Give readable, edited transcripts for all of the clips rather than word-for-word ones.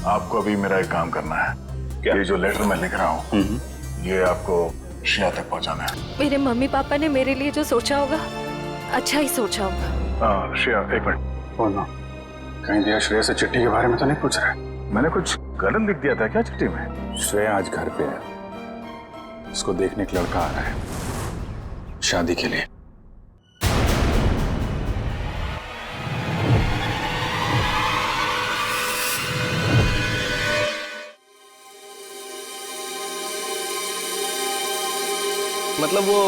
आपको अभी मेरा एक काम करना है। क्या? ये जो लेटर मैं लिख रहा हूँ ये आपको श्रेया तक पहुँचाना है। मेरे मम्मी पापा ने मेरे लिए जो सोचा होगा अच्छा ही सोचा होगा। श्रेया एक मिनट। ओह नो, कहीं दिया श्रेया से चिट्ठी के बारे में तो नहीं पूछ रहा है? मैंने कुछ गलत लिख दिया था क्या चिट्ठी में? श्रेया आज घर पे है, उसको देखने एक लड़का आ रहा है शादी के लिए। मतलब वो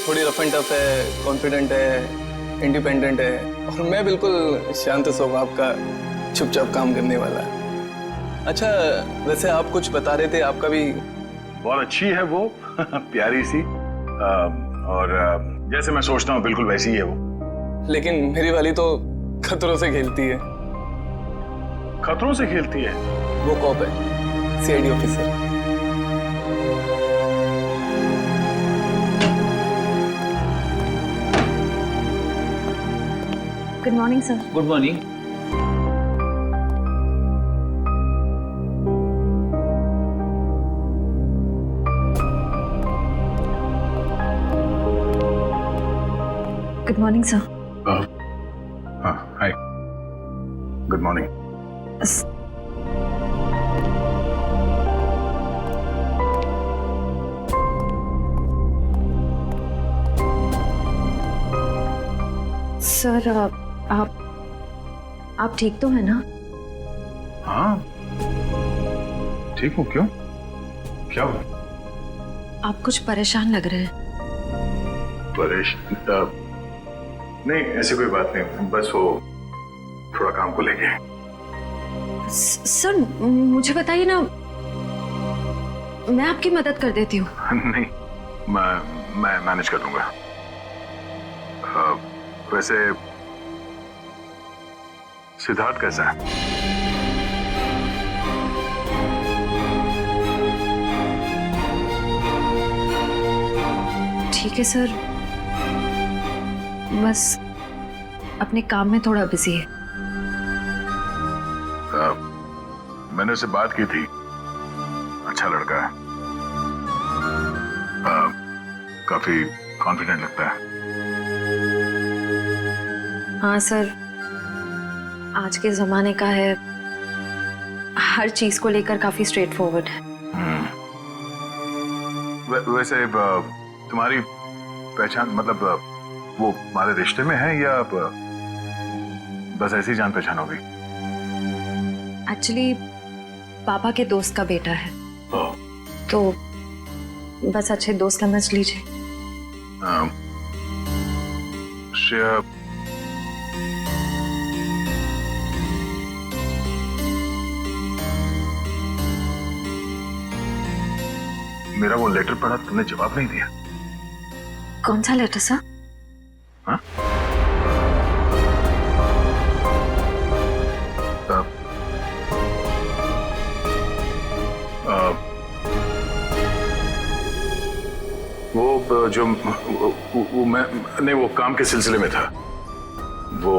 थोड़ी रफ एंड टफ है, कॉन्फिडेंट है, इंडिपेंडेंट है, और मैं बिल्कुल शांत स्वभाव का चुपचाप काम करने वाला। अच्छा, वैसे आप कुछ बता रहे थे, आपका भी बहुत अच्छी है वो प्यारी सी, और जैसे मैं सोचता हूँ बिल्कुल वैसी ही है वो। लेकिन मेरी वाली तो खतरों से खेलती है। खतरों से खेलती है? वो कॉप है, CID officer. Good morning sir. Good morning. Good morning sir. हाँ हाय, गुड मॉर्निंग। सर आप ठीक तो है ना? हाँ ठीक हूँ। क्यों, क्या हुआ? आप कुछ परेशान लग रहे हैं। परेशान? नहीं ऐसी कोई बात नहीं, बस वो थोड़ा काम को लेके। सर मुझे बताइए ना, मैं आपकी मदद कर देती हूँ। नहीं मैं मैनेज कर लूंगा। वैसे सिद्धार्थ कैसा है? ठीक है सर, बस अपने काम में थोड़ा बिजी है। मैंने उससे बात की थी, अच्छा लड़का है, काफी कॉन्फिडेंट लगता है। हाँ सर, आज के जमाने का है, हर चीज को लेकर काफी स्ट्रेट फॉरवर्ड है। वैसे तुम्हारी पहचान, मतलब वो हमारे रिश्ते में है या बस ऐसी जान पहचान हो गई? एक्चुअली पापा के दोस्त का बेटा है, तो बस अच्छे दोस्त समझ लीजिए। श्रेया, मेरा वो लेटर पढ़ा, तुमने जवाब नहीं दिया। कौन सा लेटर सर? हाँ? वो जो वो मैं नहीं, वो काम के सिलसिले में था। वो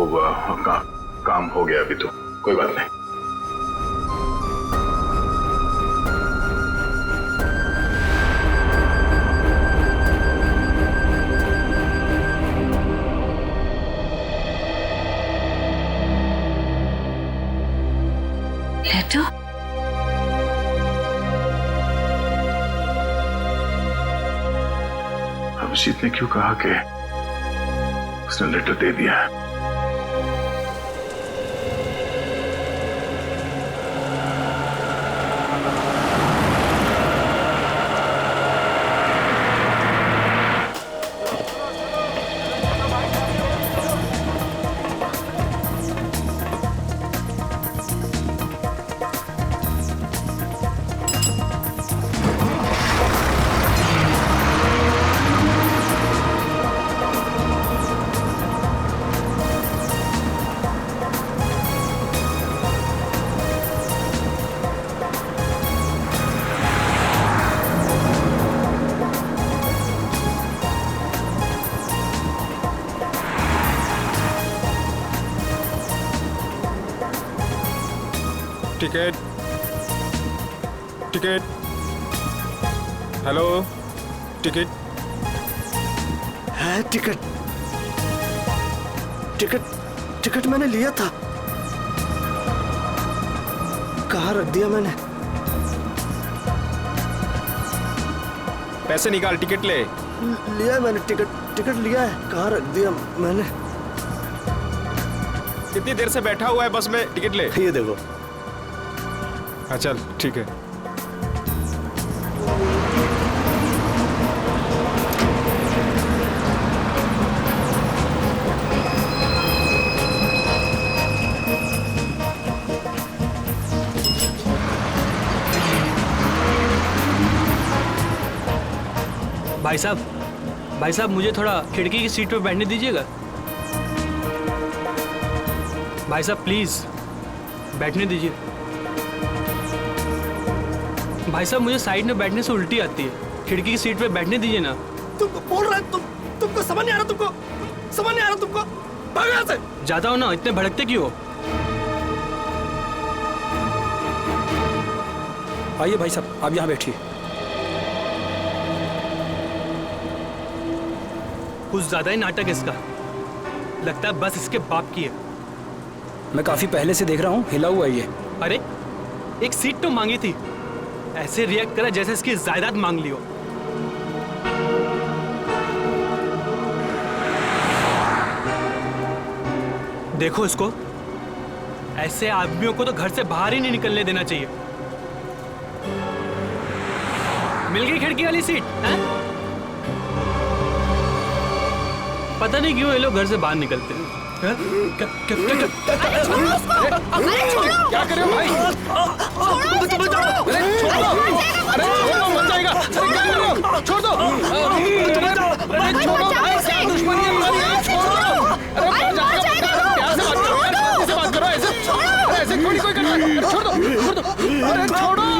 काम हो गया अभी, तो कोई बात नहीं। लेटर? अभिजीत ने क्यों कहा कि उसने लेटर दे दिया है? Ticket ticket. हेलो, टिकट है? टिकट टिकट टिकट मैंने लिया था, कहाँ रख दिया मैंने? पैसे निकाल, टिकट ले। लिया है मैंने, टिकट लिया है, कहाँ रख दिया मैंने? कितनी देर से बैठा हुआ है बस में, टिकट ले। ये देखो। हाँ चल ठीक है। भाई साहब मुझे थोड़ा खिड़की की सीट पे बैठने दीजिएगा। भाई साहब प्लीज बैठने दीजिए। भाई साहब मुझे साइड में बैठने से उल्टी आती है, खिड़की की सीट पे बैठने दीजिए ना। तुमको बोल रहा है, तुमको समझ नहीं आ रहा? तुमको समझ नहीं आ रहा? तुमको भागो यहाँ से। जाता हो ना, इतने भड़कते क्यों हो? आइए भाई साहब, आप यहाँ बैठिए। कुछ ज्यादा ही नाटक इसका, लगता है बस इसके बाप की है। मैं काफी पहले से देख रहा हूँ, हिला हुआ ही है। अरे एक सीट तो मांगी थी, ऐसे रिएक्ट करा जैसे इसकी जायदाद मांग ली हो। देखो इसको, ऐसे आदमियों को तो घर से बाहर ही नहीं निकलने देना चाहिए। मिल गई खिड़की वाली सीट है? पता नहीं क्यों ये लोग घर से बाहर निकलते हैं। क्या कर रहे हो भाई? अरे छोड़ दो, मर जाएगा। अरे क्या कर रहे हो? छोड़ दो। अरे छोड़ो, क्या दुश्मनी है तुम्हारी? छोड़ो। अरे मर जाएगा। प्यार से बात करो यार, शांति से बात करो। ऐसे थोड़ी कोई करता है। अरे छोड़ दो। अरे छोड़ो।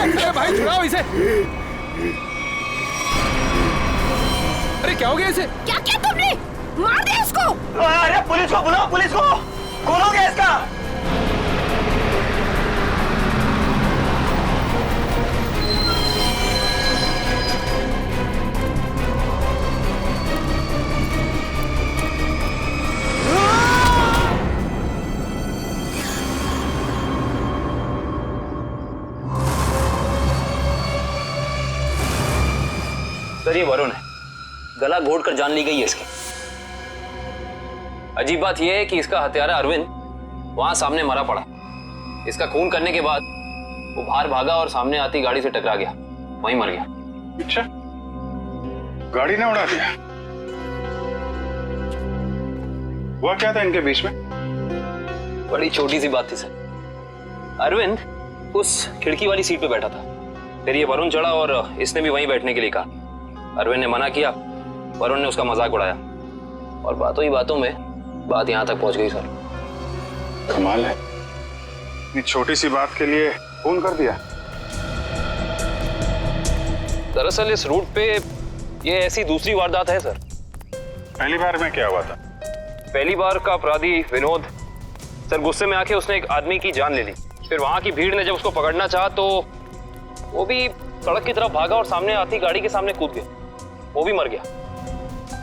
अरे भाई छुड़ाओ इसे। अरे क्या हो गया इसे? क्या किया तुमने? मार दे इसको। अरे पुलिस को बुलाओ, पुलिस को। कौन हो गया इसका? सर ये वरुण है, गला घोट कर जान ली गई है इसकी। अजीब बात यह है कि इसका हत्यारा अरविंद वहां सामने मरा पड़ा। इसका खून करने के बाद वो बाहर भागा और सामने आती गाड़ी से टकरा गया, वहीं मर गया। अच्छा, गाड़ी ने उड़ा दिया? हुआ क्या था इनके बीच में? बड़ी छोटी सी बात थी सर। अरविंद उस खिड़की वाली सीट पे बैठा था, फिर ये वरुण चढ़ा और इसने भी वहीं बैठने के लिए कहा। अरविंद ने मना किया, वरुण ने उसका मजाक उड़ाया और बातों ही बातों में बात यहां तक पहुंच गई सर। कमाल है, इतनी छोटी सी बात के लिए खून कर दिया। दरअसल इस रूट पे ये ऐसी दूसरी वारदात है सर। पहली बार में क्या हुआ था? पहली बार का अपराधी विनोद सर गुस्से में आके उसने एक आदमी की जान ले ली। फिर वहां की भीड़ ने जब उसको पकड़ना चाहा तो वो भी सड़क की तरफ भागा और सामने आती गाड़ी के सामने कूद गया, वो भी मर गया।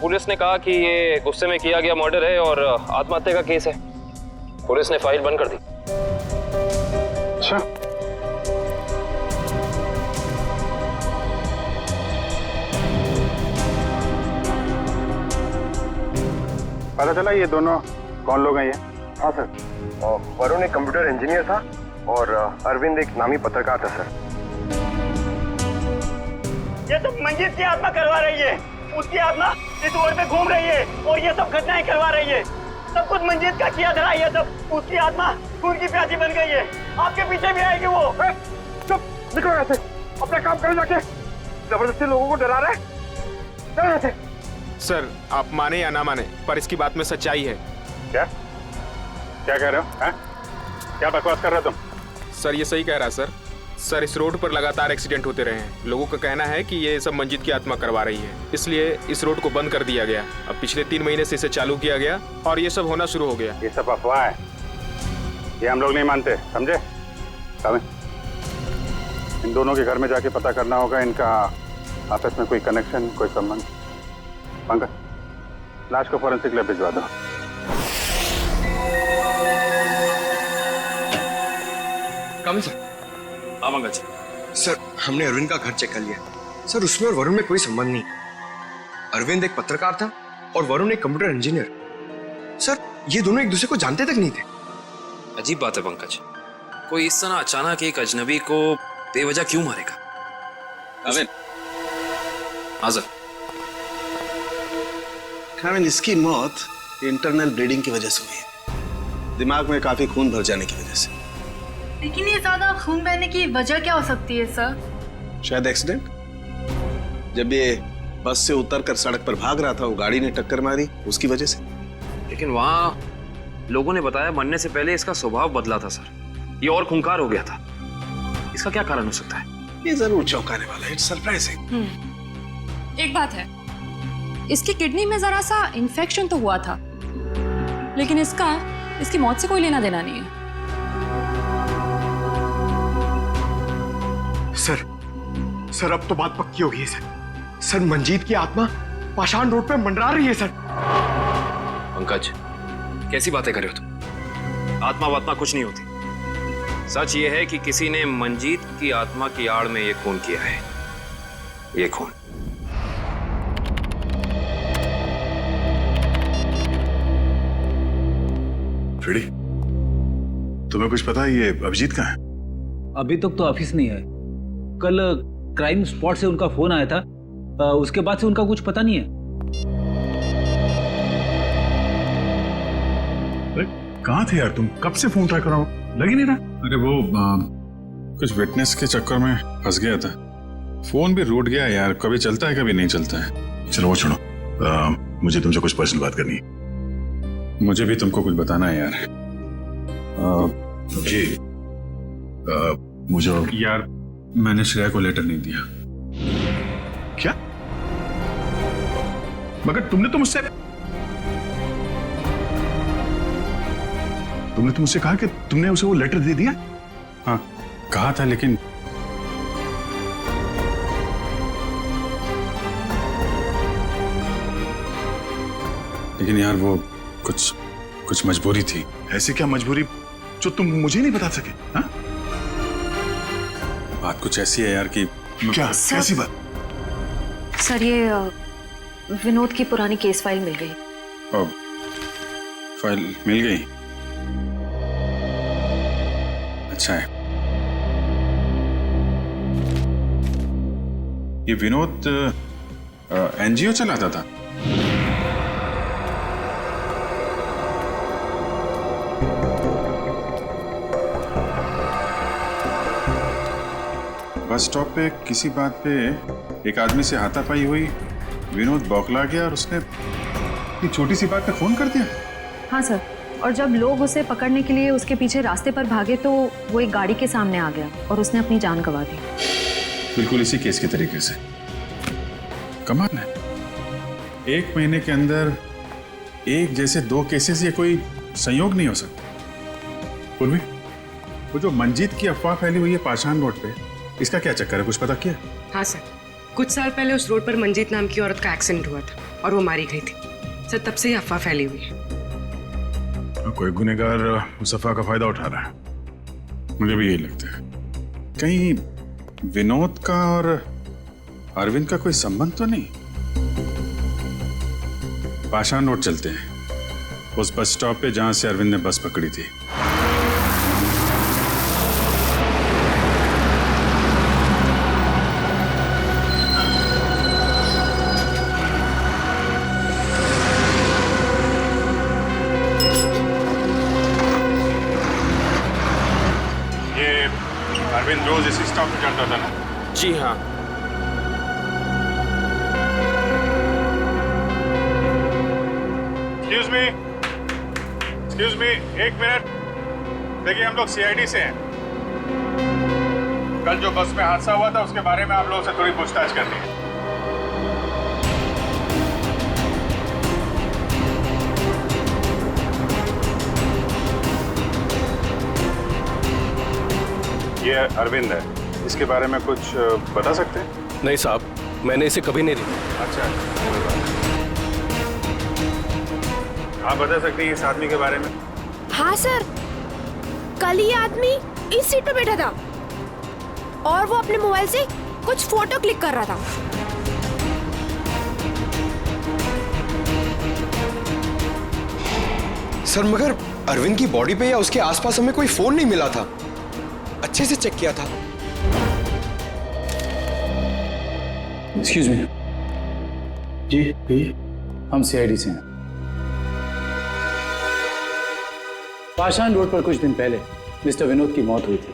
पुलिस ने कहा कि ये गुस्से में किया गया मर्डर है और आत्महत्या का केस है। पुलिस ने फाइल बंद कर दी। अच्छा, पता चला ये दोनों कौन लोग हैं ये? हाँ सर, वरुण एक कंप्यूटर इंजीनियर था और अरविंद एक नामी पत्रकार था सर। ये सब मंजीत की आत्मा करवा रही है, उसकी आत्मा इस रोड पे घूम रही है और ये सब घटनाएं करवा रही है। सब कुछ मंजीत का किया धरा, ये सब उसकी आत्मा खून की प्यासी बन गई है। आपके पीछे भी आएगी वो। चुप, निकलो यहाँ से, अपना काम करो जाके। जबरदस्ती लोगों को डरा रहे, चलो यहाँ से। सर आप माने या ना माने, पर इसकी बात में सच्चाई है। क्या क्या कह रहे हो? हैं? क्या बकवास कर रहे हो तुम? सर ये सही कह रहा है सर, सर, इस रोड पर लगातार एक्सीडेंट होते रहे हैं। लोगों का कहना है कि ये सब मंजीत की आत्मा करवा रही है, इसलिए इस रोड को बंद कर दिया गया। अब पिछले 3 महीने से इसे चालू किया गया और ये सब होना शुरू हो गया। ये सब अफवाह है, ये हम लोग नहीं मानते, समझे? इन दोनों के घर में जाके पता करना होगा इनका आपस में कोई कनेक्शन, कोई संबंध। पंकज, लाश को फॉरेंसिक लैब भिजवा दो। कम सर। पंकज सर, हमने अरविंद का घर चेक कर लिया सर, उसमें और वरुण में कोई संबंध नहीं। अरविंद एक पत्रकार था और वरुण एक कंप्यूटर इंजीनियर। सर, ये दोनों एक दूसरे को जानते तक नहीं थे। अजीब बात है पंकज, कोई इस तरह अचानक एक अजनबी को बेवजह क्यों मारेगा? अरविंद, हाँ सर। इसकी मौत इंटरनल ब्लीडिंग की वजह से हुई है, दिमाग में काफी खून भर जाने की वजह से। लेकिन ये ज्यादा खून बहने की वजह क्या हो सकती है सर? शायद एक्सीडेंट। जब ये बस से उतरकर सड़क पर भाग रहा था, वो गाड़ी ने टक्कर मारी, उसकी वजह से। लेकिन वहां लोगों ने बताया मरने से पहले इसका स्वभाव बदला था सर, ये और खूंखार हो गया था। इसका क्या कारण हो सकता है? ये जरूर चौंकाने वाला है, इट्स सरप्राइजिंग। एक बात है, इसकी किडनी में जरा सा इन्फेक्शन तो हुआ था, लेकिन इसकी मौत से कोई लेना देना नहीं है। सर अब तो बात पक्की हो गई है सर, मंजीत की आत्मा पाषाण रोड पे मंडरा रही है सर। पंकज, कैसी बातें कर रहे हो तुम? आत्मा वात्मा कुछ नहीं होती। सच ये है कि किसी ने मंजीत की आत्मा की आड़ में ये खून किया है। ये खून फ्रेडी, तुम्हें कुछ पता है ये अभिजीत कहाँ है? अभी तक तो ऑफिस नहीं है। कल क्राइम स्पॉट से उनका फोन आया था, उसके बाद से उनका कुछ पता नहीं है। अरे कहाँ थे यार तुम? कब से फोन ट्राई कर रहा हूँ, लग ही नहीं रहा। अरे वो कुछ विटनेस के चक्कर में फंस गया था, फोन भी रूट गया यार। कभी चलता है कभी नहीं चलता है। चलो वो छोड़ो, मुझे तुमसे कुछ पर्सनल बात करनी है। मुझे भी तुमको कुछ बताना है यार। जी मुझे यार, मैंने श्रेया को लेटर नहीं दिया। क्या? मगर तुमने तो मुझसे कहा कि तुमने उसे वो लेटर दे दिया। हाँ कहा था, लेकिन यार वो कुछ मजबूरी थी। ऐसी क्या मजबूरी जो तुम मुझे नहीं बता सके? हाँ? बात कुछ ऐसी है यार कि क्या? कैसी बात? सर, ये विनोद की पुरानी केस फाइल मिल गई। फाइल मिल गई? अच्छा है। ये विनोद एनजीओ चलाता था। बस स्टॉप पे किसी बात पे एक आदमी से हाथापाई हुई, विनोद बौखला गया और उसने इतनी छोटी सी बात पे फोन कर दिया। हाँ सर, और जब लोग उसे पकड़ने के लिए उसके पीछे रास्ते पर भागे तो वो एक गाड़ी के सामने आ गया और उसने अपनी जान गंवा दी। बिल्कुल इसी केस के तरीके से। कमाल है, 1 महीने के अंदर एक जैसे 2 केसेस, ये कोई संयोग नहीं हो सकता। पूर्वी, वो जो मंजीत की अफवाह फैली हुई है पाषाण रोड पे, इसका क्या चक्कर है? कुछ पता किया? हाँ सर, कुछ साल पहले उस रोड पर मंजीत नाम की औरत का एक्सीडेंट हुआ था और वो मारी गई थी सर, तब से ही अफवाह फैली हुई है। कोई गुनहगार उस अफवाह का फायदा उठा रहा है, मुझे भी यही लगता है। कहीं विनोद का और अरविंद का कोई संबंध तो नहीं? पाषाण रोड चलते हैं, उस बस स्टॉप पे जहां से अरविंद ने बस पकड़ी थी। अरविंद रोज इसी स्टॉप पे चढ़ता था ना? जी हाँ। Excuse me, 1 minute. देखिए हम लोग सीआईडी से हैं। कल जो बस में हादसा हुआ था उसके बारे में आप लोगों से थोड़ी पूछताछ करनी है। ये अरविंद है, इसके बारे में कुछ बता सकते हैं? नहीं साहब, मैंने इसे कभी नहीं देखा। अच्छा, आप बता सकते हैं इस आदमी के बारे में? हाँ सर, कल ये आदमी इस सीट पे बैठा था और वो अपने मोबाइल से कुछ फोटो क्लिक कर रहा था। सर मगर अरविंद की बॉडी पे या उसके आसपास हमें कोई फोन नहीं मिला था। अच्छे से चेक किया था। Excuse me. जी हम सीआईडी से हैं। पाषाण रोड पर कुछ दिन पहले मिस्टर विनोद की मौत हुई थी।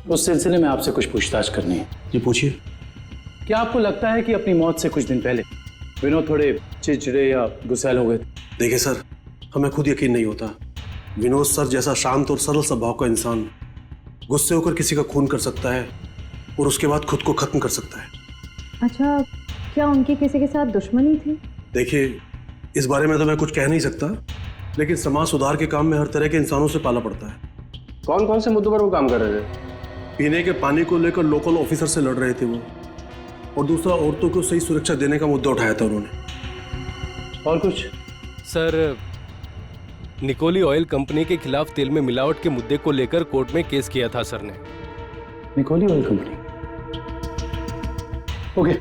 उस सिलसिले में आपसे कुछ पूछताछ करनी है। जी पूछिए। क्या आपको लगता है कि अपनी मौत से कुछ दिन पहले विनोद थोड़े चिड़चिड़े या गुस्सैल हो गए थे? देखिए सर, हमें खुद यकीन नहीं होता। विनोद सर जैसा शांत और सरल स्वभाव का इंसान गुस्से होकर किसी का खून कर सकता है और उसके बाद खुद को खत्म कर सकता है। अच्छा, क्या उनकी किसी के साथ दुश्मनी थी? देखिए, इस बारे में तो मैं कुछ कह नहीं सकता, लेकिन समाज सुधार के काम में हर तरह के इंसानों से पाला पड़ता है। कौन कौन से मुद्दों पर वो काम कर रहे थे? पीने के पानी को लेकर लोकल ऑफिसर से लड़ रहे थे वो, और दूसरा औरतों को सही सुरक्षा देने का मुद्दा उठाया था उन्होंने। और कुछ? सर, निकोली ऑयल कंपनी के खिलाफ तेल में मिलावट के मुद्दे को लेकर कोर्ट में केस किया था सर ने। निकोली oil company? Okay,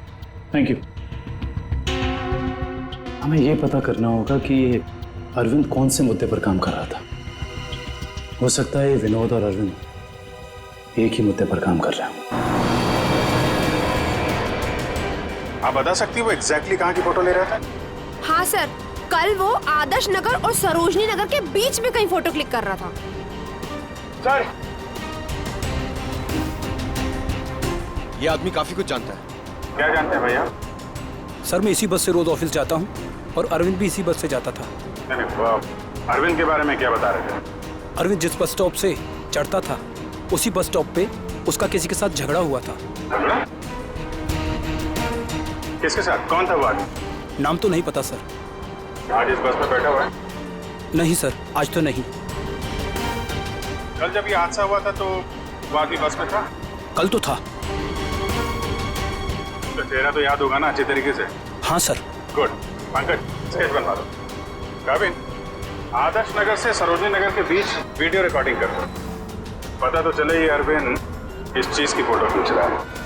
thank you. हमें यह पता करना होगा कि अरविंद कौन से मुद्दे पर काम कर रहा था। हो सकता है विनोद और अरविंद एक ही मुद्दे पर काम कर रहे हैं। आप बता सकती वो एग्जैक्टली कहाँ की फोटो ले रहा था? हाँ सर, कल वो आदर्श नगर और सरोजनी नगर के बीच में कहीं फोटो क्लिक कर रहा था। सर, ये आदमी काफी कुछ जानता है। क्या जानते हैं भैया? सर, मैं इसी बस से रोज ऑफिस जाता हूँ और अरविंद भी इसी बस से जाता था। नहीं, वो अरविंद के बारे में क्या बता रहे थे? अरविंद जिस बस स्टॉप से चढ़ता था उसी बस स्टॉप पे उसका किसी के साथ झगड़ा हुआ था। झगड़ा? किसके साथ? कौन था वो आदमी? नाम तो नहीं पता सर। आज इस बस में बैठा हुआ है? नहीं सर, आज तो नहीं। कल जब ये हादसा हुआ था तो वो आदमी बस में था? कल तो था। तो चेहरा तो याद होगा ना अच्छे तरीके से? हाँ सर। गुड। पंकज, स्केच बनवा दो। काबिन, आदर्श नगर से सरोजनी नगर के बीच वीडियो रिकॉर्डिंग कर दो। पता तो चले ये अरविंद इस चीज की फोटो खींच रहा है।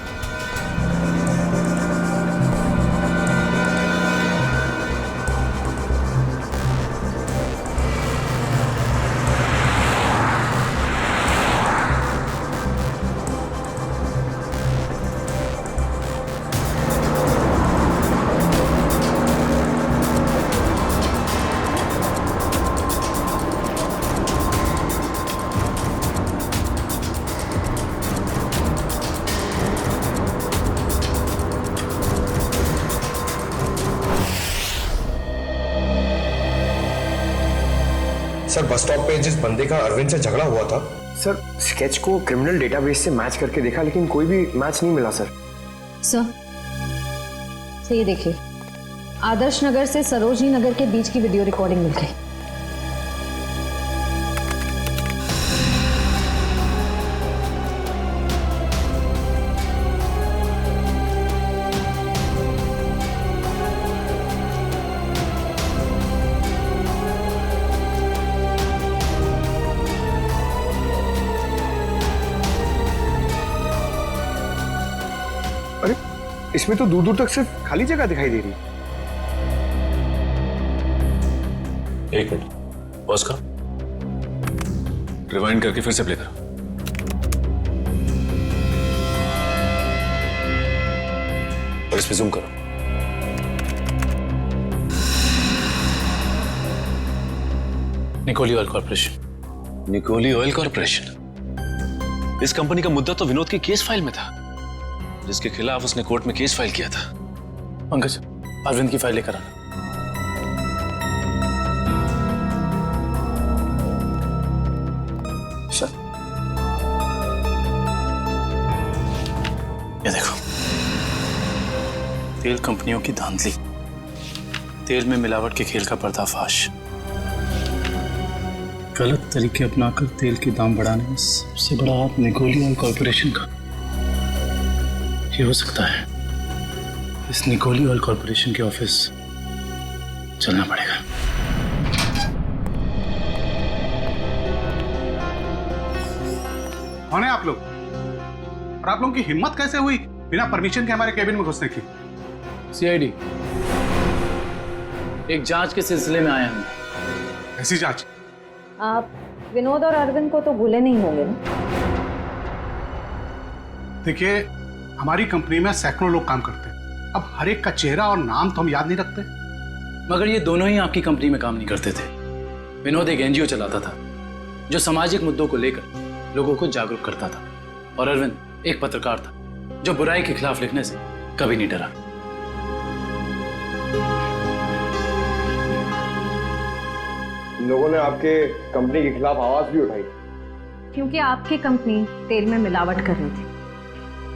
सर, बस स्टॉप पे जिस बंदे का अरविंद से झगड़ा हुआ था, सर स्केच को क्रिमिनल डेटाबेस से मैच करके देखा लेकिन कोई भी मैच नहीं मिला सर। सर, ये देखिए, आदर्श नगर से सरोजनी नगर के बीच की वीडियो रिकॉर्डिंग मिल गई। अरे, इसमें तो दूर दूर तक सिर्फ खाली जगह दिखाई दे रही है। एक मिनट, पॉज करो, रिवाइंड करके फिर से प्ले करो। और इस पे जूम करो। निकोली ऑयल कॉर्पोरेशन। निकोली ऑयल कॉर्पोरेशन? इस कंपनी का मुद्दा तो विनोद की केस फाइल में था, जिसके खिलाफ उसने कोर्ट में केस फाइल किया था। पंकज, अरविंद की फाइल लेकर आना। सर, तेल कंपनियों की धांधली, तेल में मिलावट के खेल का पर्दाफाश, गलत तरीके अपनाकर तेल के दाम बढ़ाने में सबसे बड़ा हाथ निकोली ऑयल कॉर्पोरेशन का। ये हो सकता है इस निकोली ऑयल कॉर्पोरेशन के ऑफिस चलना पड़ेगा। कौन है आप लोग? और आप लोगों की हिम्मत कैसे हुई बिना परमिशन के हमारे केबिन में घुसने की? सीआईडी, एक जांच के सिलसिले में आए हम। ऐसी जांच? आप विनोद और अरविंद को तो भूले नहीं होंगे ना? देखिए, हमारी कंपनी में सैकड़ों लोग काम करते हैं। अब हर एक का चेहरा और नाम तो हम याद नहीं रखते। मगर ये दोनों ही आपकी कंपनी में काम नहीं करते थे। विनोद एक एनजीओ चलाता था जो सामाजिक मुद्दों को लेकर लोगों को जागरूक करता था, और अरविंद एक पत्रकार था जो बुराई के खिलाफ लिखने से कभी नहीं डरा। लोगों ने आपके कंपनी के खिलाफ आवाज भी उठाई क्योंकि आपकी कंपनी तेल में मिलावट कर रही थी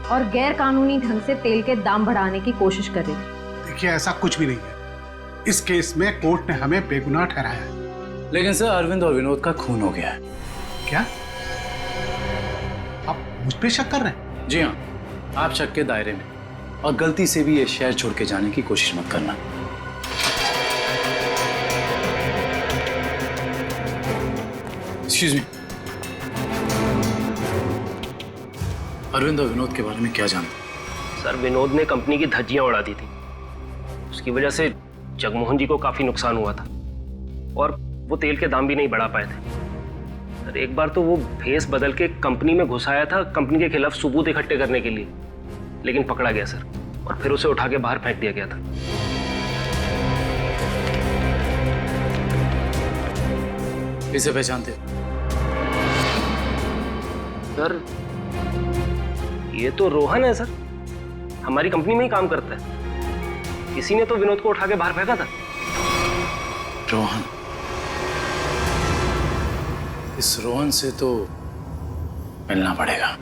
और गैर कानूनी ढंग से तेल के दाम बढ़ाने की कोशिश कर रही थी। देखिए, ऐसा कुछ भी नहीं है। इस केस में कोर्ट ने हमें बेगुनाह ठहराया है। लेकिन सर, अरविंद और विनोद का खून हो गया है। क्या आप मुझ पे शक कर रहे हैं? जी हाँ, आप शक के दायरे में, और गलती से भी ये शहर छोड़ के जाने की कोशिश मत करना। एक्सक्यूज मी, अरविंद और विनोद के बारे में क्या जानते? सर, विनोद ने कंपनी की धज्जियां उड़ा दी थी। उसकी वजह से जगमोहन जी को काफी नुकसान हुआ था और वो तेल के दाम भी नहीं बढ़ा पाए थे। सर, एक बार तो वो भेस बदल के कंपनी में घुस आया था कंपनी के खिलाफ सबूत इकट्ठे करने के लिए, लेकिन पकड़ा गया सर, और फिर उसे उठा के बाहर फेंक दिया गया था। इसे पहचानते? सर, ये तो रोहन है सर, हमारी कंपनी में ही काम करता है। इसी ने तो विनोद को उठा के बाहर फेंका था। रोहन? इस रोहन से तो मिलना पड़ेगा।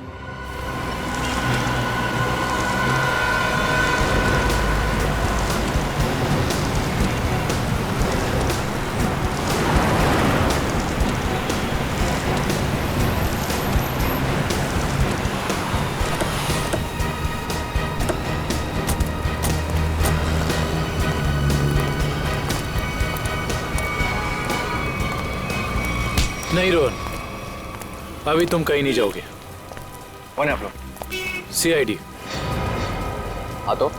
नहीं रोहन, अभी तुम कहीं नहीं जाओगे। कौन है आप लोग? सीआईडी। हाँ तो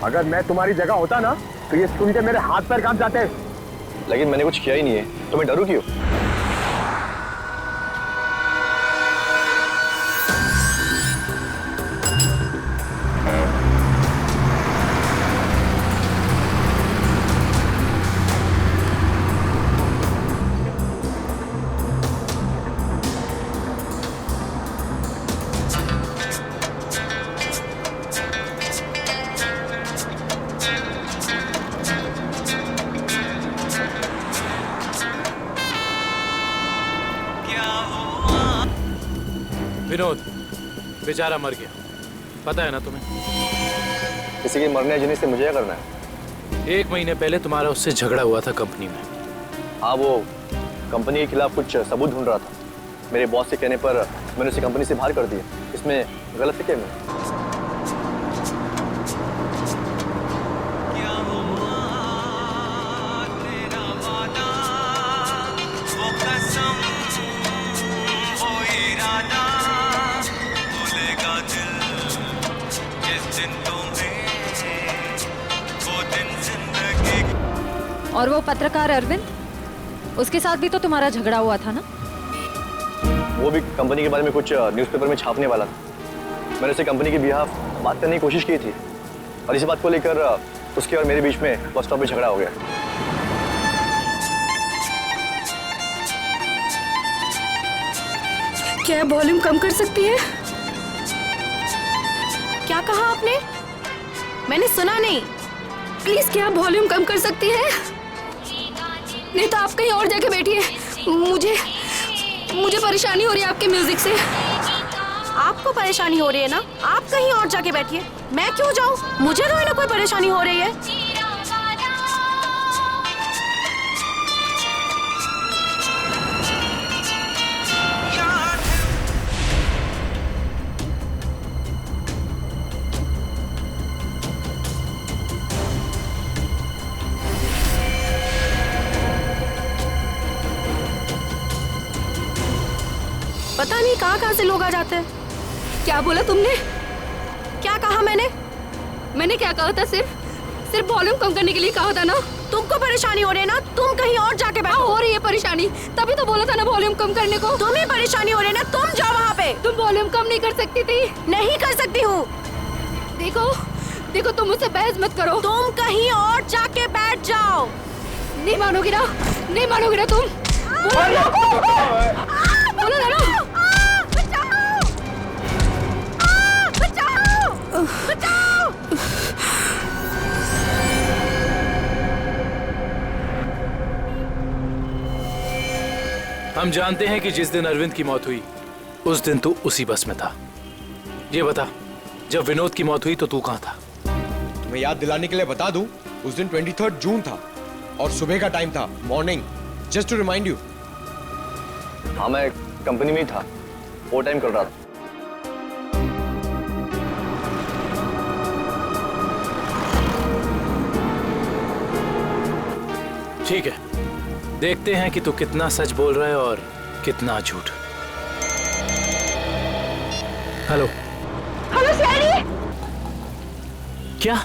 अगर मैं तुम्हारी जगह होता ना तो ये सुन के मेरे हाथ पैर कांप जाते। लेकिन मैंने कुछ किया ही नहीं है, तो मैं डरूं क्यों? विनोद बेचारा मर गया, पता है ना तुम्हें? किसी के मरने जीने से मुझे क्या करना है? 1 महीने पहले तुम्हारा उससे झगड़ा हुआ था कंपनी में। हाँ, वो कंपनी के खिलाफ कुछ सबूत ढूंढ रहा था। मेरे बॉस के कहने पर मैंने उसे कंपनी से बाहर कर दिया। इसमें गलत है क्या? मैं और वो पत्रकार अरविंद, उसके साथ भी तो तुम्हारा झगड़ा हुआ था ना? वो भी कंपनी के बारे में कुछ न्यूज़पेपर में छापने वाला था। मैंने उसे कंपनी के बिहाफ बात करने की कोशिश की थी, और इसी बात को लेकर उसके और मेरे बीच में बस स्टॉप पे झगड़ा हो गया। क्या वॉल्यूम कम कर सकती है? क्या कहा आपने? मैंने सुना नहीं। प्लीज क्या वॉल्यूम कम कर सकती है? नहीं तो आप कहीं और जाके बैठिए। मुझे परेशानी हो रही है आपके म्यूजिक से। आपको परेशानी हो रही है ना, आप कहीं और जाके बैठिए, मैं क्यों जाऊं? मुझे तो ना कोई परेशानी हो रही है। पता नहीं कहाँ से लोग आ जाते हैं। क्या बोला तुमने? क्या कहा मैंने? मैंने क्या कहा था? सिर्फ वॉल्यूम कम करने के लिए कहा था ना। तुमको परेशानी हो रही है ना, तुम कहीं और जाके बैठो। हो रही है परेशानी, तभी तो बोला था ना वॉल्यूम कम करने को। तुम्हें परेशानी हो रही है ना, तुम जाओ वहाँ पे। तुम वॉल्यूम कम नहीं कर सकती थी? नहीं कर सकती हूँ। देखो तुम मुझसे बहस मत करो। तुम कहीं और जाके बैठ जाओ। नहीं मानोगी ना, नहीं मानोगी ना तुम। बोलो ना। हम जानते हैं कि जिस दिन अरविंद की मौत हुई उस दिन तू उसी बस में था। ये बता, जब विनोद की मौत हुई तो तू कहाँ था? तुम्हें याद दिलाने के लिए बता दूं, उस दिन 23 जून था और सुबह का टाइम था, morning, just to remind you. हाँ, मैं कंपनी में ही था, वो टाइम कर रहा था। ठीक है, देखते हैं कि तू कितना सच बोल रहा है और कितना झूठ। Hello CID. क्या?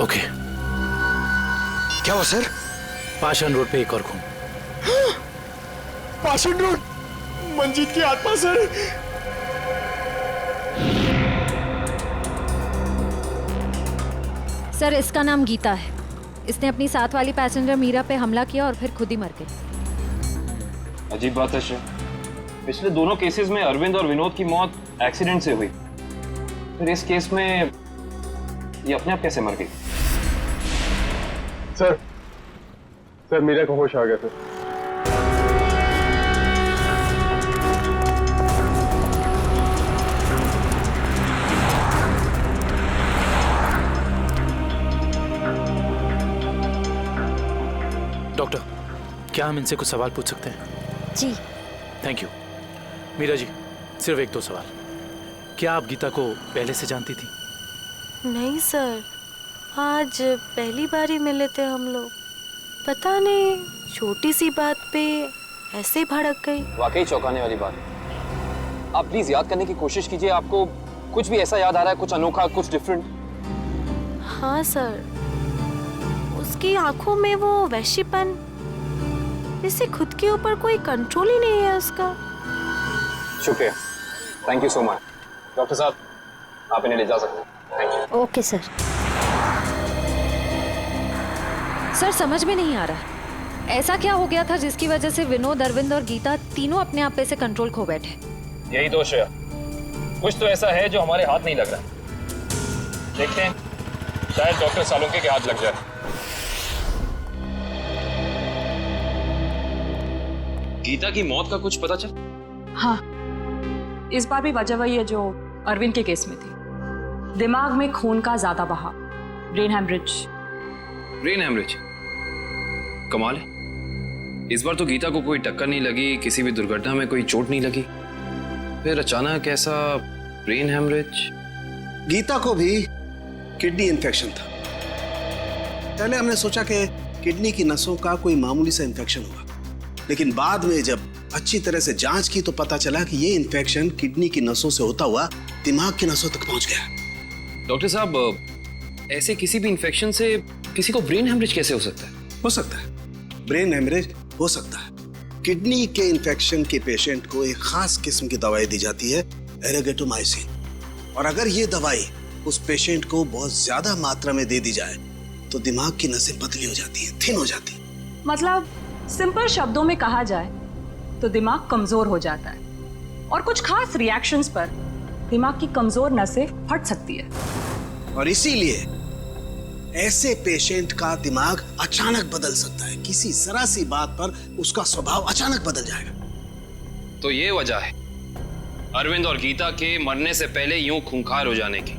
ओके। क्या हुआ सर? पाषाण रोड पे एक और खून। पाषाण रोड, मंजीत की आत्मा सर। सर, इसका नाम गीता है। इसने अपनी साथ वाली पैसेंजर मीरा पे हमला किया और फिर खुद ही मर गई। अजीब बात है श्रेय, पिछले दोनों केसेस में अरविंद और विनोद की मौत एक्सीडेंट से हुई, फिर इस केस में ये अपने आप कैसे मर गई? सर मीरा को होश आ गया सर। डॉक्टर, क्या हम इनसे कुछ सवाल पूछ सकते हैं? जी। Thank you. मीरा जी, सिर्फ एक दो सवाल। क्या आप गीता को पहले से जानती थी? नहीं सर, आज पहली बार ही मिले थे हम लोग। पता नहीं छोटी सी बात पे ऐसे ही भड़क गई। वाकई चौंकाने वाली बात। आप प्लीज याद करने की कोशिश कीजिए, आपको कुछ भी ऐसा याद आ रहा है, कुछ अनोखा, कुछ डिफरेंट? हाँ सर, उसकी आंखों में वो वैश्यपन, जैसे खुद के ऊपर कोई कंट्रोल ही नहीं है उसका। शुक्रिया, thank you so much. Doctor साहब, आप इन्हें ले जा सकते हैं। Thank you. Okay sir. Sir, समझ में नहीं आ रहा ऐसा क्या हो गया था जिसकी वजह से विनोद, अरविंद और गीता तीनों अपने आप पे से कंट्रोल खो बैठे। यही दोष है, कुछ तो ऐसा है जो हमारे हाथ नहीं लग रहा। देखते हैं, शायद डॉक्टर सालुंके के हाथ लग जाए। गीता की मौत का कुछ पता चल? हाँ, इस बार भी वजह वही है जो अरविंद के केस में थी। दिमाग में खून का ज्यादा बहाव, ब्रेन हैमरेज। Brain haemorrhage? कमाल है, इस बार तो गीता को कोई टक्कर नहीं लगी, किसी भी दुर्घटना में कोई चोट नहीं लगी, फिर अचानक ऐसा ब्रेन हैमरेज। गीता को भी किडनी इन्फेक्शन था। पहले हमने सोचा कि किडनी की नसों का कोई मामूली सा इन्फेक्शन हुआ, लेकिन बाद में जब अच्छी तरह से जांच की तो पता चला कि ये इन्फेक्शन किडनी की नसों से होता हुआ दिमाग की नसों तक पहुंच गया। डॉक्टर साहब, ऐसे किसी भी इन्फेक्शन से किसी को ब्रेन हैमरेज कैसे हो सकता है? हो सकता है, ब्रेन हेमरेज हो सकता है। किडनी के इन्फेक्शन के पेशेंट को एक खास किस्म की दवाई दी जाती है, एरेगेटोमाइसिन, और अगर ये दवाई उस पेशेंट को बहुत ज्यादा मात्रा में दे दी जाए तो दिमाग की नसें पतली हो जाती हैं, थिन हो जाती हैं। मतलब सिंपल शब्दों में कहा जाए तो दिमाग कमजोर हो जाता है और कुछ खास रिएक्शंस पर दिमाग की कमजोर नसें फट सकती है। और इसीलिए ऐसे पेशेंट का दिमाग अचानक बदल सकता है, किसी जरा सी बात पर उसका स्वभाव अचानक बदल जाएगा। तो ये वजह है अरविंद और गीता के मरने से पहले यूं खूंखार हो जाने की।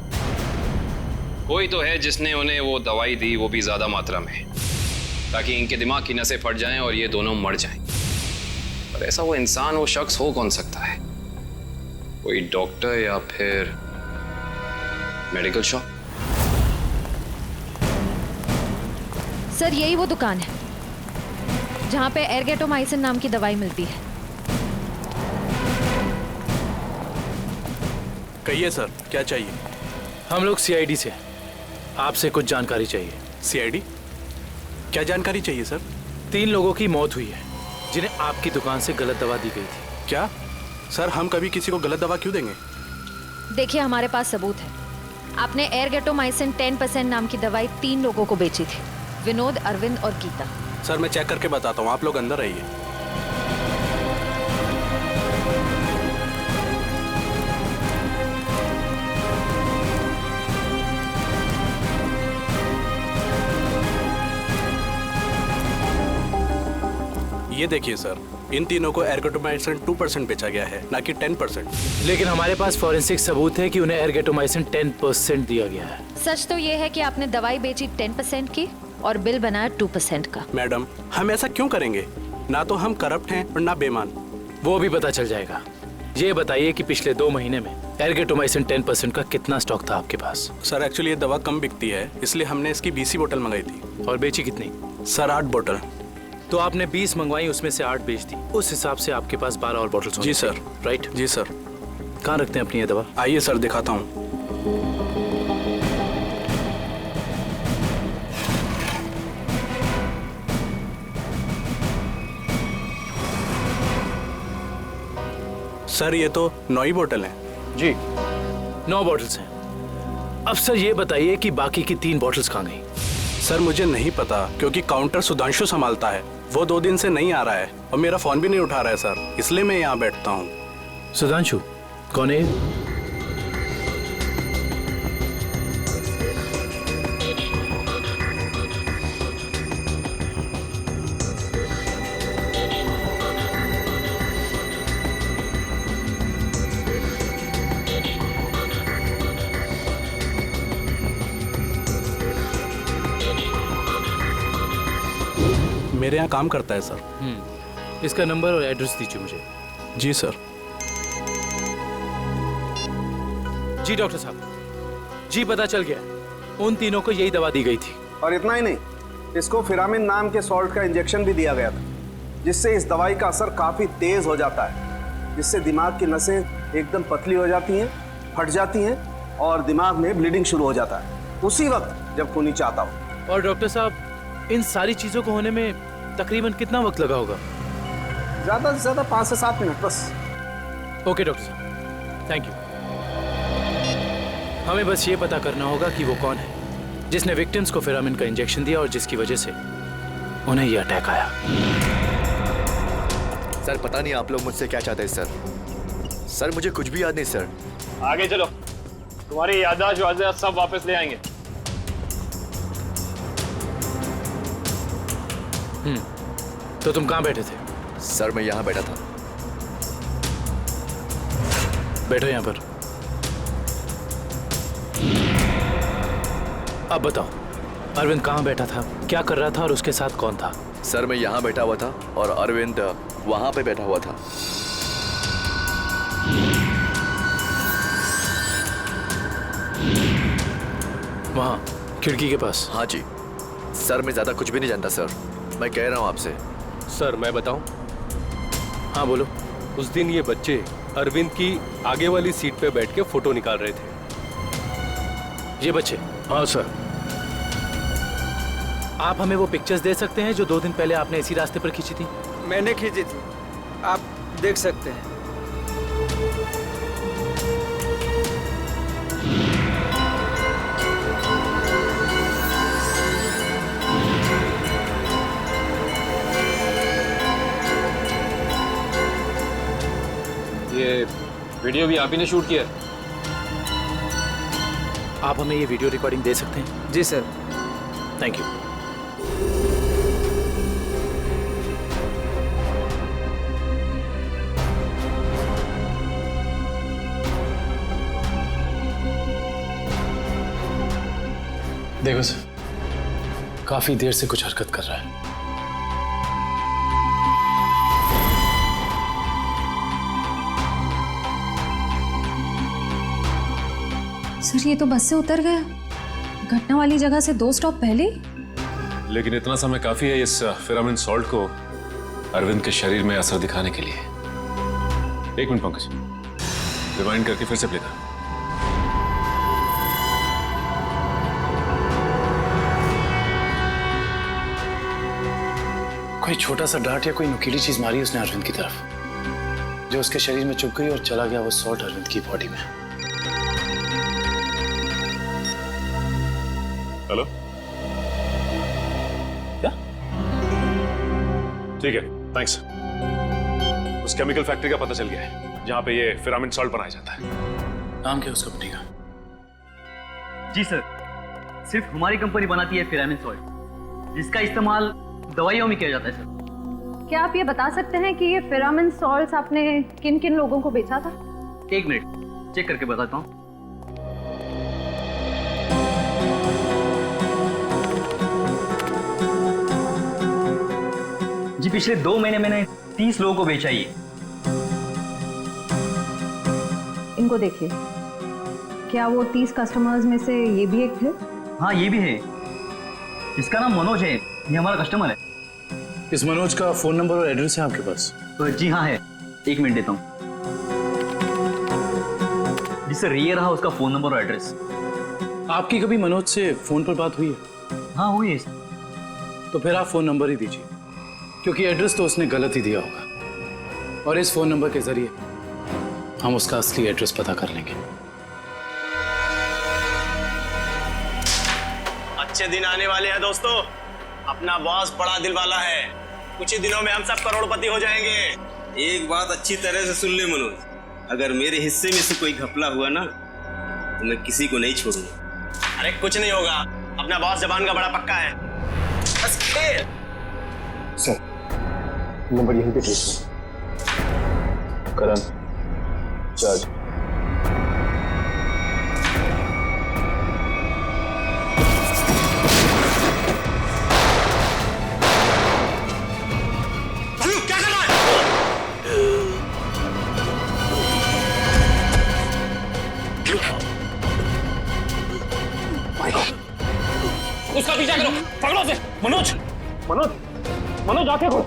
कोई तो है जिसने उन्हें वो दवाई दी, वो भी ज्यादा मात्रा में, ताकि इनके दिमाग की नसें फट जाएं और ये दोनों मर जाएं। पर ऐसा वो इंसान, वो शख्स हो कौन सकता है? कोई डॉक्टर या फिर मेडिकल शॉप? सर यही वो दुकान है जहाँ पे एर्गेटोमाइसिन नाम की दवाई मिलती है। कहिए सर, क्या चाहिए? हम लोग सीआईडी से, आपसे कुछ जानकारी चाहिए। सीआईडी? क्या जानकारी चाहिए सर? 3 लोगों की मौत हुई है जिन्हें आपकी दुकान से गलत दवा दी गई थी। क्या सर, हम कभी किसी को गलत दवा क्यों देंगे? देखिए हमारे पास सबूत है। आपने एर्गेटोमाइसिन 10% नाम की दवाई 3 लोगों को बेची थी, विनोद, अरविंद और गीता। सर मैं चेक करके बताता हूँ, आप लोग अंदर रहिए। ये देखिए सर, इन तीनों को एर्गेटोमाइसिन 2% बेचा गया है, ना कि 10%। लेकिन हमारे पास फॉरेंसिक सबूत है कि उन्हें एर्गेटोमाइसिन 10% दिया गया है। सच तो ये है कि आपने दवाई बेची 10% की और बिल बनाया 2% का। मैडम, हम ऐसा क्यों करेंगे? ना तो हम करप्ट हैं और ना बेईमान। वो भी पता चल जाएगा। ये बताइए कि पिछले 2 महीने में एर्गेटोमाइसिन 10% का कितना स्टॉक था आपके पास? सर एक्चुअली ये दवा कम बिकती है, इसलिए हमने इसकी 20 बोतल मंगाई थी। और बेची कितनी? सर 8 बोतल। तो आपने 20 मंगवाई, उसमें से 8 बेच दी। उस हिसाब से आपके पास 12 और बोतल। जी सर। राइट? जी सर। कहाँ रखते हैं अपनी ये दवा? आइए सर दिखाता हूँ। सर ये तो 9 ही बोतल हैं। जी 9 बोतल्स हैं। अब सर ये बताइए कि बाकी की 3 बोतल्स कहाँ गई? सर मुझे नहीं पता, क्योंकि काउंटर सुधांशु संभालता है। वो 2 दिन से नहीं आ रहा है और मेरा फोन भी नहीं उठा रहा है सर, इसलिए मैं यहाँ बैठता हूँ। सुधांशु कौन है? मेरे यहाँ काम करता है सर। इसका नंबर और एड्रेस दीजिए मुझे। जी सर। जी डॉक्टर साहब, जी पता चल गया, उन तीनों को यही दवा दी गई थी। और इतना ही नहीं, इसको फिरामिन नाम के सॉल्ट का इंजेक्शन भी दिया गया था, जिससे इस दवाई का असर काफी तेज हो जाता है, जिससे दिमाग की नसें एकदम पतली हो जाती हैं, फट जाती हैं और दिमाग में ब्लीडिंग शुरू हो जाता है उसी वक्त जब खूनी चाहता हो। और डॉक्टर साहब, इन सारी चीजों को होने में तकरीबन कितना वक्त लगा होगा? ज्यादा से ज्यादा 5 से 7 मिनट बस। ओके डॉक्टर साहब, थैंक यू। हमें बस ये पता करना होगा कि वो कौन है जिसने विक्टिम्स को फिरामिन का इंजेक्शन दिया और जिसकी वजह से उन्हें ये अटैक आया। सर पता नहीं आप लोग मुझसे क्या चाहते हैं सर। सर मुझे कुछ भी याद नहीं सर। आगे चलो, तुम्हारी याददाश्त सब वापस ले आएंगे। तो तुम कहाँ बैठे थे? सर मैं यहाँ बैठा था। बैठो यहाँ पर। अब बताओ, अरविंद कहाँ बैठा था, क्या कर रहा था और उसके साथ कौन था? सर मैं यहाँ बैठा हुआ था और अरविंद वहाँ पे बैठा हुआ था। वहाँ खिड़की के पास? हाँ जी सर, मैं ज्यादा कुछ भी नहीं जानता सर, मैं कह रहा हूँ आपसे। सर मैं बताऊं? हाँ बोलो। उस दिन ये बच्चे अरविंद की आगे वाली सीट पे बैठ के फोटो निकाल रहे थे। ये बच्चे? हाँ सर। आप हमें वो पिक्चर्स दे सकते हैं जो 2 दिन पहले आपने इसी रास्ते पर खींची थी? मैंने खींची थी, आप देख सकते हैं। ये वीडियो भी आप ही ने शूट किया? आप हमें ये वीडियो रिकॉर्डिंग दे सकते हैं? जी सर। Thank you. देखो सर, काफी देर से कुछ हरकत कर रहा है। सर ये तो बस से उतर गया, घटना वाली जगह से 2 स्टॉप पहले ही। लेकिन इतना समय काफी है इस फिरामिन सॉल्ट को अरविंद के शरीर में असर दिखाने के लिए। 1 मिनट पंकज, रिवाइंड करके फिर से प्ले कर। कोई छोटा सा डांट या कोई नुकीली चीज मारी उसने अरविंद की तरफ, जो उसके शरीर में चुभ गई और चला गया वो सॉल्ट अरविंद की बॉडी में। हेलो, क्या? ठीक है, थैंक्स। उस केमिकल फैक्ट्री का पता चल गया है जहां पे ये फिरामिन सॉल्ट बनाया जाता है। नाम क्या है उस कंपनी का? जी सर, सिर्फ हमारी कंपनी बनाती है फिरामिन सॉल्ट, जिसका इस्तेमाल दवाइयों में किया जाता है सर। क्या आप ये बता सकते हैं कि ये फिरामिन सॉल्ट्स आपने किन किन लोगों को बेचा था? 1 मिनट चेक करके बताता हूँ। जी पिछले 2 महीने मैंने 30 लोगों को बेचा। ये इनको देखिए, क्या वो 30 कस्टमर्स में से ये भी एक थे? हाँ ये भी है। इसका नाम मनोज है, ये हमारा कस्टमर है। इस मनोज का फोन नंबर और एड्रेस है आपके पास? जी हाँ है, 1 मिनट देता हूँ। जी सर, ये रहा उसका फोन नंबर और एड्रेस। आपकी कभी मनोज से फोन पर बात हुई है? हाँ हुई है। तो फिर आप फोन नंबर ही दीजिए, क्योंकि एड्रेस तो उसने गलत ही दिया होगा, और इस फोन नंबर के जरिए हम उसका असली एड्रेस पता कर लेंगे। अच्छे दिन आने वाले हैं दोस्तों। अपना बॉस बड़ा दिल वाला है, कुछ ही दिनों में हम सब करोड़पति हो जाएंगे। एक बात अच्छी तरह से सुन ले मनोज, अगर मेरे हिस्से में से कोई घपला हुआ ना तो मैं किसी को नहीं छोड़ूंगा। अरे कुछ नहीं होगा, अपना बॉस जबान का बड़ा पक्का है। बस खेल। सर नंबर यहीं पे भेज दो। करण जज। क्या कर रहा है? उसका पीछा करो, पकड़ो उसे। मनोज, मनोज, मनोज आंखें खोलो।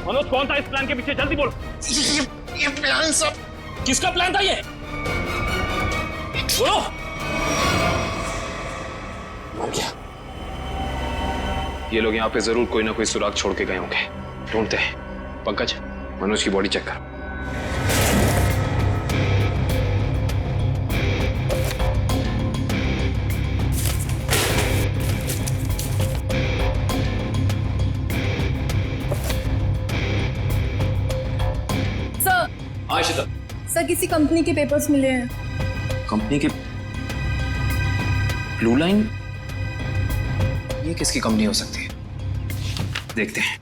मनोज कौन था इस प्लान के पीछे? जल्दी बोलो। ये प्लान सब किसका प्लान था ये? बोलो। मर गया। ये लोग यहाँ पे जरूर कोई ना कोई सुराग छोड़ के गए होंगे, ढूंढते हैं। पंकज, मनोज की बॉडी चेक कर। सर किसी कंपनी के पेपर्स मिले हैं। कंपनी के? Blue line? ये किसकी कंपनी हो सकती है? देखते हैं।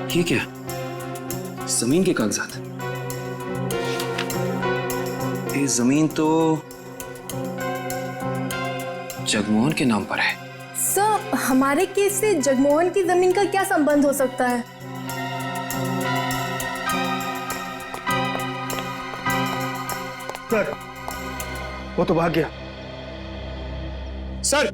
ये क्या? जमीन के कागजात। ये जमीन तो जगमोहन के नाम पर है। सर हमारे केस से जगमोहन की जमीन का क्या संबंध हो सकता है? सर वो तो भाग गया। सर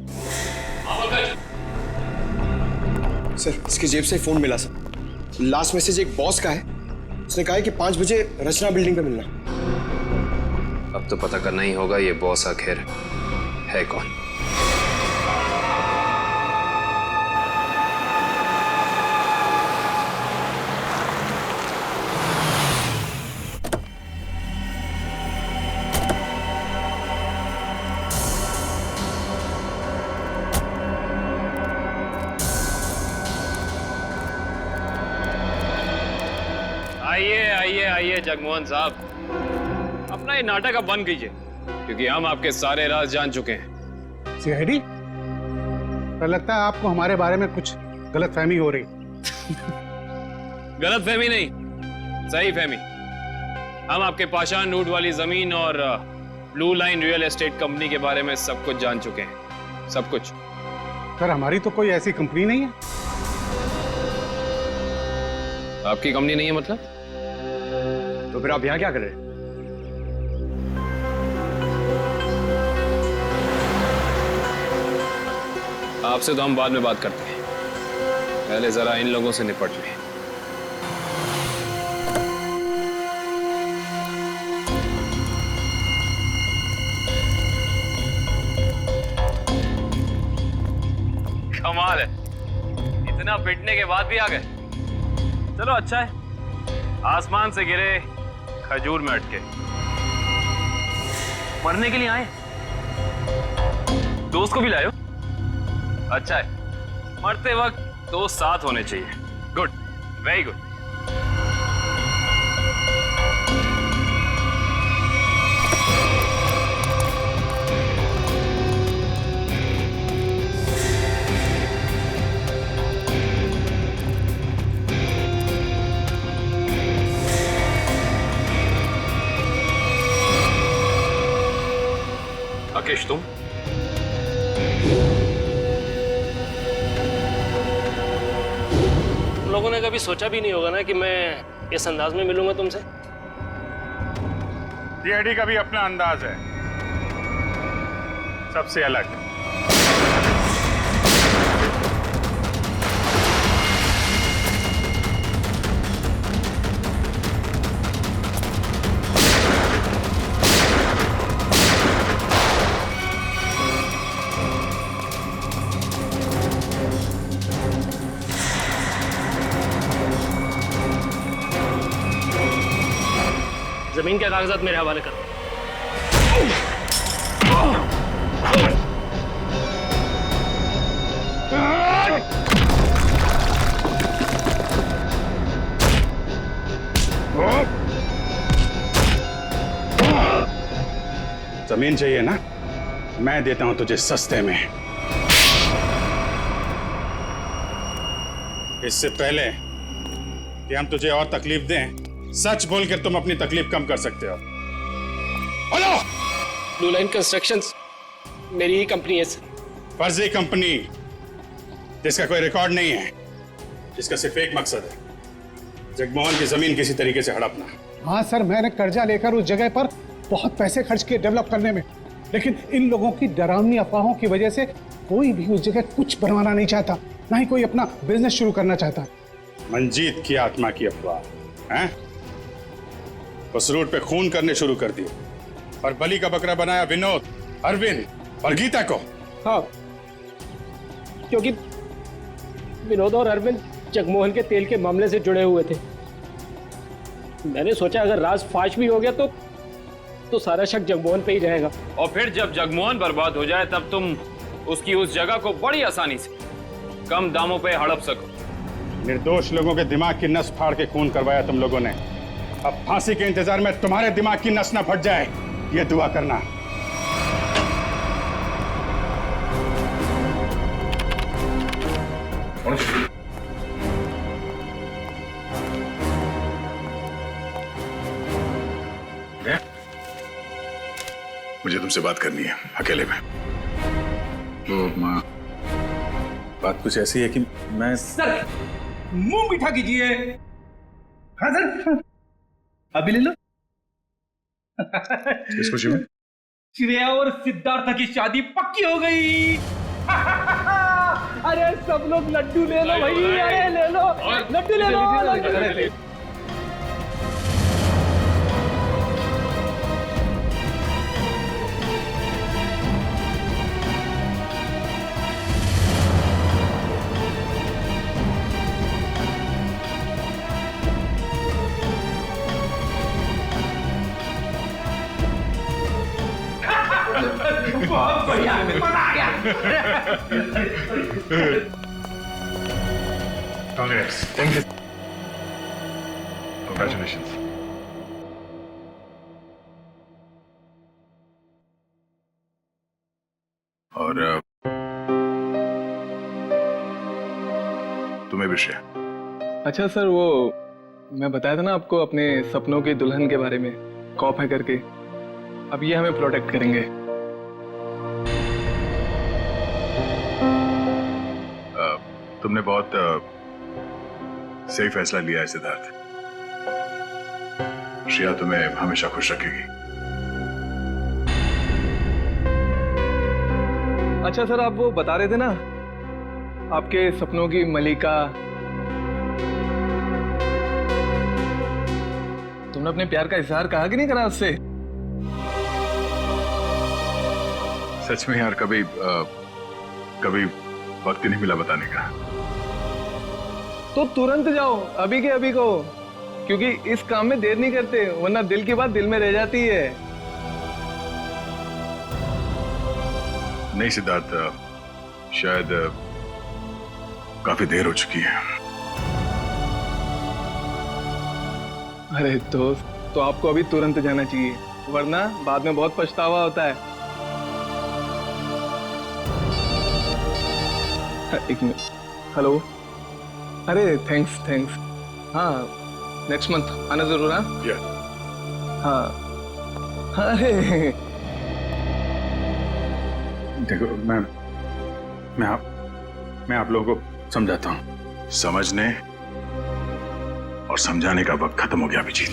सर इसकी जेब से फोन मिला सर। लास्ट मैसेज एक बॉस का है, उसने कहा है कि 5 बजे रचना बिल्डिंग पे मिलना। अब तो पता करना ही होगा ये बॉस आखिर है कौन। आइए जगमोहन साहब, अपना ये नाटक अब बंद कीजिए, क्योंकि हम आपके सारे राज जान चुके हैं। सीआईडी, लगता है आपको हमारे बारे में कुछ गलतफहमी हो रही। गलतफहमी नहीं, सही फहमी। हम आपके पाषाण लूट वाली जमीन और blue line real estate company के बारे में सब कुछ जान चुके हैं, सब कुछ। सर हमारी तो कोई ऐसी कंपनी नहीं है। आपकी कंपनी नहीं है मतलब? तो फिर आप यहाँ क्या कर रहे हैं? आपसे तो हम बाद में बात करते हैं, पहले जरा इन लोगों से निपट लें। कमाल है, इतना पिटने के बाद भी आ गए। चलो अच्छा है, आसमान से गिरे खजूर में अटके। मरने के लिए आए, दोस्त को भी लायो। अच्छा है, मरते वक्त दोस्त साथ होने चाहिए। Good, very good. राकेश तुम? तुम लोगों ने कभी सोचा भी नहीं होगा ना कि मैं इस अंदाज में मिलूंगा तुमसे। सीआईडी का भी अपना अंदाज है, सबसे अलग। जमीन के कागजात मेरे हवाले कर। जमीन चाहिए ना, मैं देता हूं तुझे सस्ते में। इससे पहले कि हम तुझे और तकलीफ दें, सच बोलकर तुम अपनी तकलीफ कम कर सकते हो। हेलो, ब्लू लाइन कंस्ट्रक्शंस मेरी ही कंपनी है सर। फर्जी कंपनी जिसका कोई रिकॉर्ड नहीं है, जिसका सिर्फ एक मकसद है, जगमोहन की जमीन किसी तरीके से हड़पना। हाँ सर, मैंने कर्जा लेकर उस जगह पर बहुत पैसे खर्च किए डेवलप करने में, लेकिन इन लोगों की डरावनी अफवाहों की वजह से कोई भी उस जगह कुछ बनवाना नहीं चाहता, ना ही कोई अपना बिजनेस शुरू करना चाहता। मंजीत की आत्मा की अफवाह हैं? उस रूट पे खून करने शुरू कर दिए और बलि का बकरा बनाया विनोद, अरविंद और गीता को। हाँ, क्योंकि विनोद और अरविंद जगमोहन के तेल के मामले से जुड़े हुए थे। मैंने सोचा अगर राज फाश भी हो गया तो सारा शक जगमोहन पे ही रहेगा। और फिर जब जगमोहन बर्बाद हो जाए तब तुम उसकी उस जगह को बड़ी आसानी से कम दामों पे हड़प सको। निर्दोष लोगों के दिमाग की नस फाड़ के खून करवाया तुम लोगों ने। अब फांसी के इंतजार में तुम्हारे दिमाग की नस ना फट जाए, ये दुआ करना। मुझे तुमसे बात करनी है अकेले में। तो माँ, बात कुछ ऐसी है कि मैं सर मुंह मीठा कीजिए। हाँ सर, अभी ले लो। किस खुशी में? श्रेया और सिद्धार्थ की शादी पक्की हो गई। अरे सब लोग लड्डू ले लो भाई, अरे ले लो लड्डू, ले लो लड्डू। बहुत बढ़िया, मजा आ गया। Congress, thank you, congratulations. और तुम्हें भी श्रेया। अच्छा सर, वो मैं बताया था ना आपको अपने सपनों की दुल्हन के बारे में, कॉप है करके। अब ये हमें प्रोटेक्ट करेंगे। तुमने बहुत सही फैसला लिया है सिद्धार्थ। श्रेया तुम्हें हमेशा खुश रखेगी। अच्छा सर, आप वो बता रहे थे ना आपके सपनों की मलिका, तुमने अपने प्यार का इजहार कहा कि नहीं करा उससे? सच में यार कभी कभी वक्त ही नहीं मिला बताने का। तो तुरंत जाओो, अभी के अभी को, क्योंकि इस काम में देर नहीं करते, वरना दिल की बात दिल में रह जाती है। नहीं सिद्धार्थ, शायद काफी देर हो चुकी है। अरे दोस्त, तो आपको अभी तुरंत जाना चाहिए, वरना बाद में बहुत पछतावा होता है। एक मिनट, हेलो। अरे थैंक्स। हाँ, नेक्स्ट मंथ आना जरूर। हाँ। अरे देखो, मैं आप लोगों को समझाता हूँ। समझने और समझाने का वक्त खत्म हो गया अभिजीत।